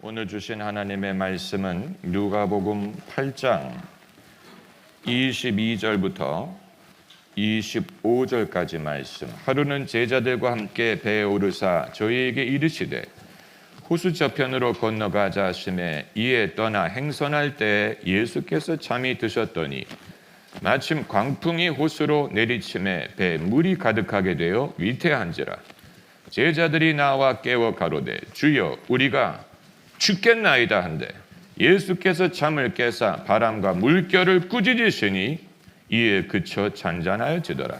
오늘 주신 하나님의 말씀은 누가복음 8장 22절부터 25절까지 말씀. 하루는 제자들과 함께 배에 오르사 저희에게 이르시되 호수 저편으로 건너가자 하시매 이에 떠나 행선할 때 예수께서 잠이 드셨더니 마침 광풍이 호수로 내리침에 배에 물이 가득하게 되어 위태한지라. 제자들이 나와 깨워 가로되 주여 우리가 죽겠나이다 한데 예수께서 잠을 깨사 바람과 물결을 꾸짖으시니 이에 그쳐 잔잔하여지더라.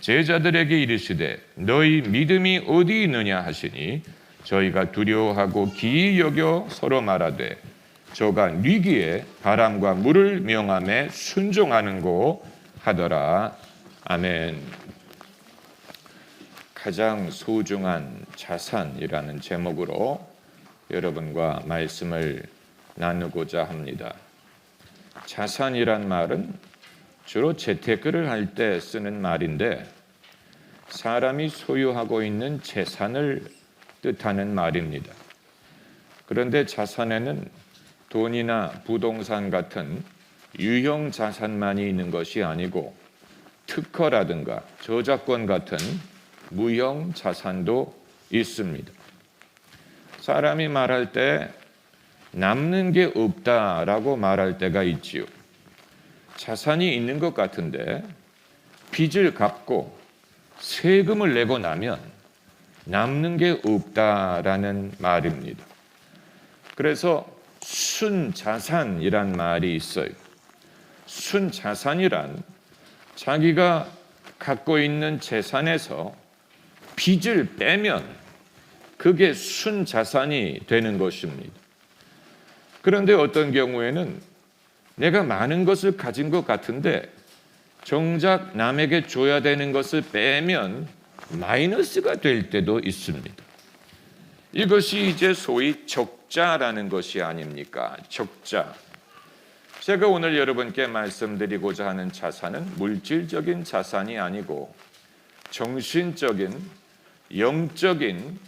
제자들에게 이르시되 너희 믿음이 어디 있느냐 하시니 저희가 두려워하고 기이 여겨 서로 말하되 저가 뉘기에 바람과 물을 명함에 순종하는고 하더라. 아멘. 가장 소중한 자산이라는 제목으로 여러분과 말씀을 나누고자 합니다. 자산이란 말은 주로 재테크를 할 때 쓰는 말인데 사람이 소유하고 있는 재산을 뜻하는 말입니다. 그런데 자산에는 돈이나 부동산 같은 유형 자산만이 있는 것이 아니고 특허라든가 저작권 같은 무형 자산도 있습니다. 사람이 말할 때 남는 게 없다라고 말할 때가 있지요. 자산이 있는 것 같은데 빚을 갚고 세금을 내고 나면 남는 게 없다라는 말입니다. 그래서 순자산이란 말이 있어요. 순자산이란 자기가 갖고 있는 재산에서 빚을 빼면 그게 순자산이 되는 것입니다. 그런데 어떤 경우에는 내가 많은 것을 가진 것 같은데 정작 남에게 줘야 되는 것을 빼면 마이너스가 될 때도 있습니다. 이것이 이제 소위 적자라는 것이 아닙니까? 적자. 제가 오늘 여러분께 말씀드리고자 하는 자산은 물질적인 자산이 아니고 정신적인, 영적인,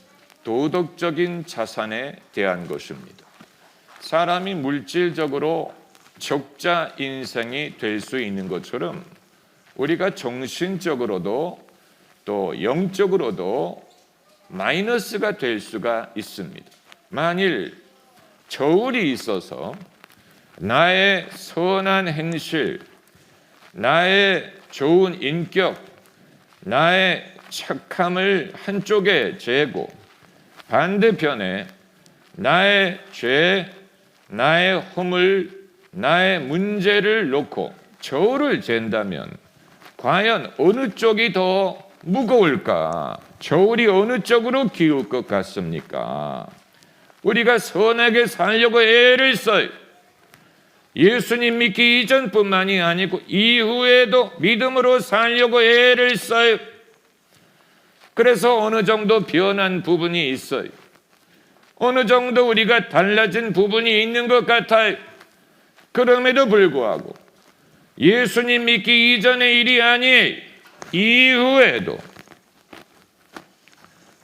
도덕적인 자산에 대한 것입니다. 사람이 물질적으로 적자 인생이 될 수 있는 것처럼 우리가 정신적으로도 또 영적으로도 마이너스가 될 수가 있습니다. 만일 저울이 있어서 나의 선한 행실, 나의 좋은 인격, 나의 착함을 한쪽에 재고 반대편에 나의 죄, 나의 허물, 나의 문제를 놓고 저울을 잰다면 과연 어느 쪽이 더 무거울까? 저울이 어느 쪽으로 기울 것 같습니까? 우리가 선하게 살려고 애를 써요. 예수님 믿기 이전뿐만이 아니고 이후에도 믿음으로 살려고 애를 써요. 그래서 어느 정도 변한 부분이 있어요. 어느 정도 우리가 달라진 부분이 있는 것 같아요. 그럼에도 불구하고 예수님 믿기 이전의 일이 아니에요. 이후에도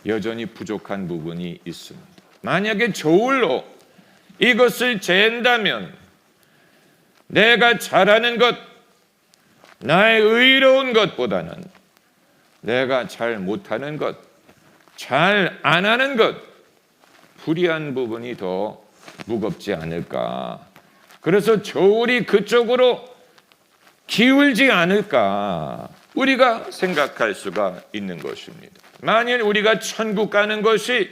여전히 부족한 부분이 있습니다. 만약에 저울로 이것을 잰다면 내가 잘하는 것, 나의 의로운 것보다는 내가 잘 못하는 것, 잘 안 하는 것, 불의한 부분이 더 무겁지 않을까. 그래서 저울이 그쪽으로 기울지 않을까 우리가 생각할 수가 있는 것입니다. 만일 우리가 천국 가는 것이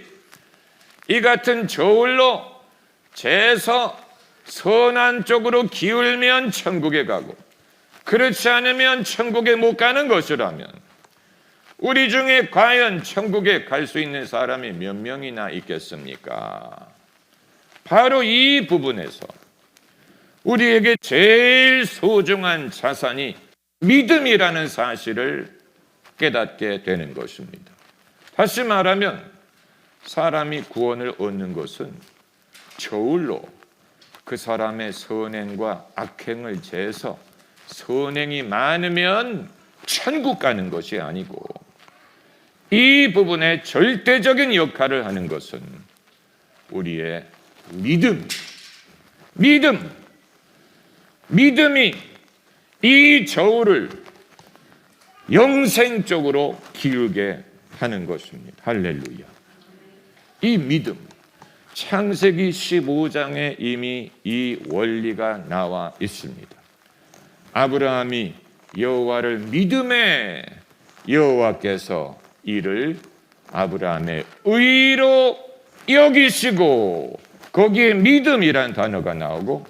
이 같은 저울로 재서 선한 쪽으로 기울면 천국에 가고 그렇지 않으면 천국에 못 가는 것이라면 우리 중에 과연 천국에 갈 수 있는 사람이 몇 명이나 있겠습니까? 바로 이 부분에서 우리에게 제일 소중한 자산이 믿음이라는 사실을 깨닫게 되는 것입니다. 다시 말하면 사람이 구원을 얻는 것은 저울로 그 사람의 선행과 악행을 재서 선행이 많으면 천국 가는 것이 아니고 이 부분에 절대적인 역할을 하는 것은 우리의 믿음이 이 저울을 영생 쪽으로 기울게 하는 것입니다. 할렐루야. 이 믿음, 창세기 15장에 이미 이 원리가 나와 있습니다. 아브라함이 여호와를 믿음에 여호와께서 이를 아브라함의 의로 여기시고, 거기에 믿음이란 단어가 나오고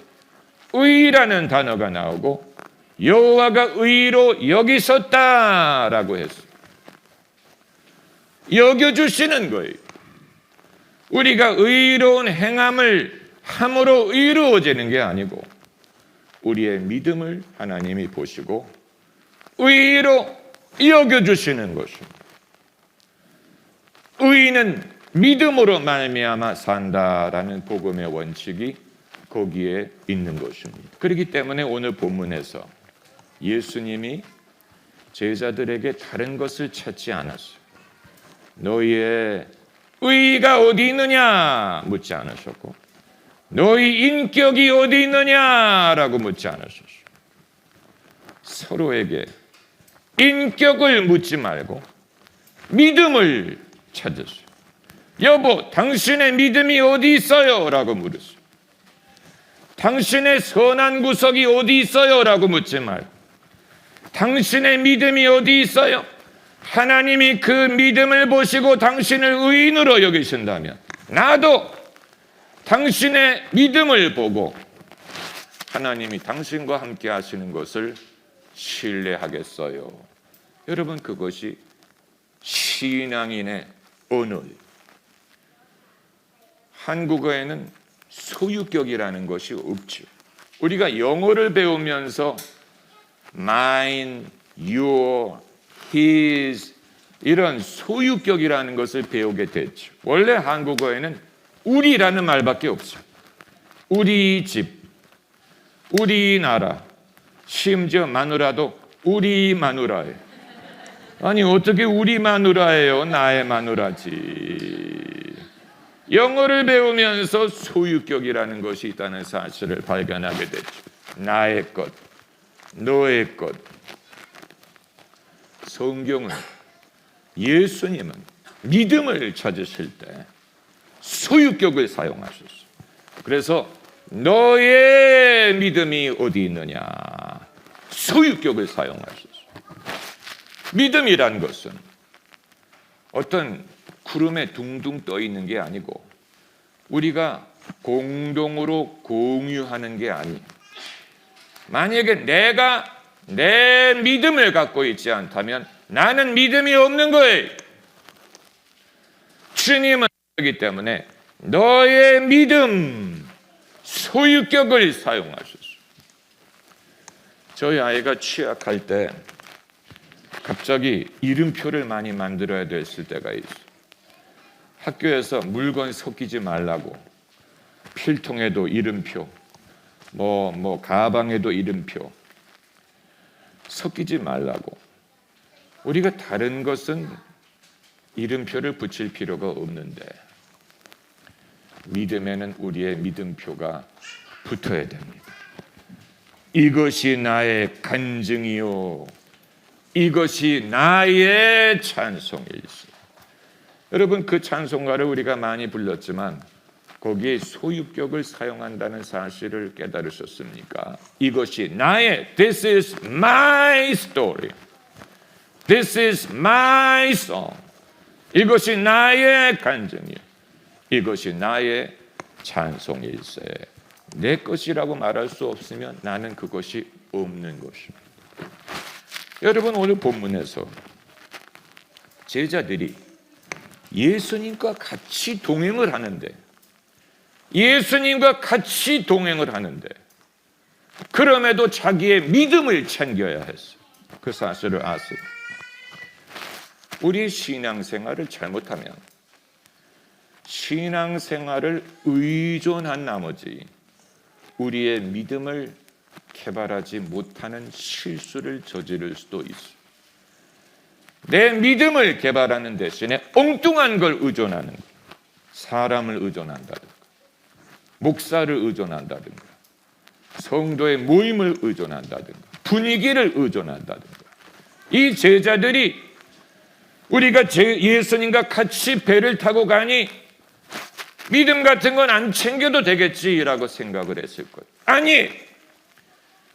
의라는 단어가 나오고 여호와가 의로 여기셨다라고 했어요. 여겨주시는 거예요. 우리가 의로운 행함을 함으로 의로워지는 게 아니고 우리의 믿음을 하나님이 보시고 의로 여겨주시는 것입니다. 의인은 믿음으로 말미암아 산다라는 복음의 원칙이 거기에 있는 것입니다. 그렇기 때문에 오늘 본문에서 예수님이 제자들에게 다른 것을 찾지 않았어요. 너희의 의의가 어디 있느냐 묻지 않으셨고, 너희 인격이 어디 있느냐라고 묻지 않으셨어요. 서로에게 인격을 묻지 말고 믿음을 찾으세요. 여보, 당신의 믿음이 어디 있어요? 라고 물으세요. 당신의 선한 구석이 어디 있어요? 라고 묻지 말고 당신의 믿음이 어디 있어요? 하나님이 그 믿음을 보시고 당신을 의인으로 여기신다면 나도 당신의 믿음을 보고 하나님이 당신과 함께 하시는 것을 신뢰하겠어요. 여러분, 그것이 신앙인의 언어예요. 한국어에는 소유격이라는 것이 없죠. 우리가 영어를 배우면서 mine, your, his 이런 소유격이라는 것을 배우게 됐죠. 원래 한국어에는 우리라는 말밖에 없어요. 우리 집, 우리나라, 심지어 마누라도 우리 마누라예요. 아니, 어떻게 우리 마누라예요? 나의 마누라지. 영어를 배우면서 소유격이라는 것이 있다는 사실을 발견하게 됐죠. 나의 것, 너의 것. 성경은, 예수님은 믿음을 찾으실 때 소유격을 사용하셨어요. 그래서 너의 믿음이 어디 있느냐, 소유격을 사용하셨어요. 믿음이란 것은 어떤 구름에 둥둥 떠 있는 게 아니고 우리가 공동으로 공유하는 게 아니, 만약에 내가 내 믿음을 갖고 있지 않다면 나는 믿음이 없는 거예요. 주님은 그렇기 때문에 너의 믿음, 소유격을 사용하셨어요. 저희 아이가 취약할 때 갑자기 이름표를 많이 만들어야 됐을 때가 있어요. 학교에서 물건 섞이지 말라고 필통에도 이름표, 가방에도 이름표 섞이지 말라고. 우리가 다른 것은 이름표를 붙일 필요가 없는데 믿음에는 우리의 믿음표가 붙어야 됩니다. 이것이 나의 간증이요, 이것이 나의 찬송일세. 여러분, 그 찬송가를 우리가 많이 불렀지만 거기에 소유격을 사용한다는 사실을 깨달으셨습니까? 이것이 나의, This is my story, This is my song. 이것이 나의 간증이요, 이것이 나의 찬송일세. 내 것이라고 말할 수 없으면 나는 그것이 없는 것입니다. 여러분, 오늘 본문에서 제자들이 예수님과 같이 동행을 하는데 그럼에도 자기의 믿음을 챙겨야 했어요. 그 사실을 아세요? 우리 신앙생활을 잘못하면 신앙생활을 의존한 나머지 우리의 믿음을 개발하지 못하는 실수를 저지를 수도 있어요. 내 믿음을 개발하는 대신에 엉뚱한 걸 의존하는 것, 사람을 의존한다든가 목사를 의존한다든가 성도의 모임을 의존한다든가 분위기를 의존한다든가 이 제자들이 우리가 예수님과 같이 배를 타고 가니 믿음 같은 건 안 챙겨도 되겠지라고 생각을 했을 거예요. 아니,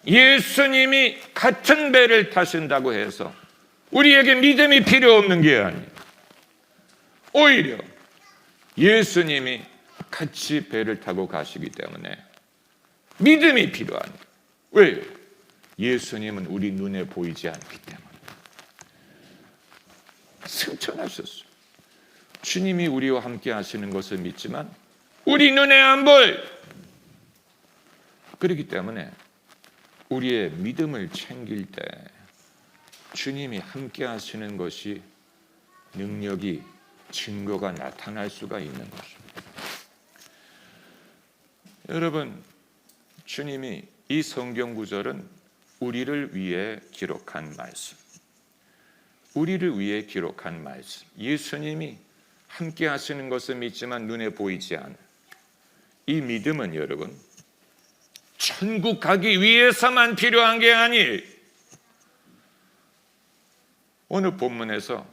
예수님이 같은 배를 타신다고 해서 우리에게 믿음이 필요 없는 게 아니에요. 오히려 예수님이 같이 배를 타고 가시기 때문에 믿음이 필요한 거예요. 왜요? 예수님은 우리 눈에 보이지 않기 때문에. 승천하셨어요. 주님이 우리와 함께 하시는 것을 믿지만 우리 눈에 안 보여요. 그렇기 때문에 우리의 믿음을 챙길 때 주님이 함께 하시는 것이 능력이 증거가 나타날 수가 있는 것입니다. 여러분, 주님이 이 성경 구절은 우리를 위해 기록한 말씀, 우리를 위해 기록한 말씀. 예수님이 함께 하시는 것을 믿지만 눈에 보이지 않은 이 믿음은 여러분 천국 가기 위해서만 필요한 게 아니에요. 오늘 본문에서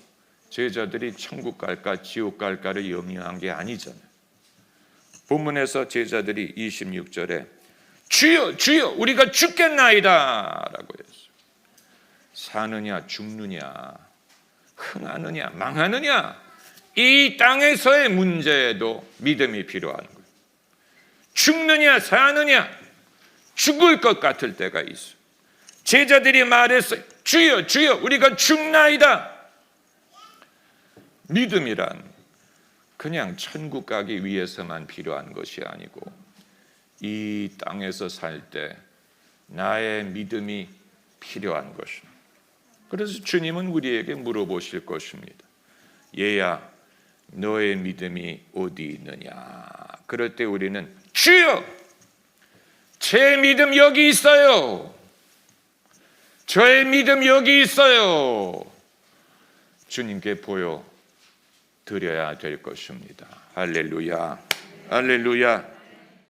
제자들이 천국 갈까 지옥 갈까를 염려한 게 아니잖아요. 본문에서 제자들이 26절에 주여 주여 우리가 죽겠나이다 라고 했어요. 사느냐 죽느냐 흥하느냐 망하느냐 이 땅에서의 문제에도 믿음이 필요한 거예요. 죽느냐 사느냐 죽을 것 같을 때가 있어요. 제자들이 말했어요. 주여 주여 우리가 죽나이다. 믿음이란 그냥 천국 가기 위해서만 필요한 것이 아니고 이 땅에서 살 때 나의 믿음이 필요한 것입니다. 그래서 주님은 우리에게 물어보실 것입니다. 얘야 너의 믿음이 어디 있느냐. 그럴 때 우리는 주여 제 믿음 여기 있어요. 저의 믿음 여기 있어요. 주님께 보여드려야 될 것입니다. 할렐루야 할렐루야.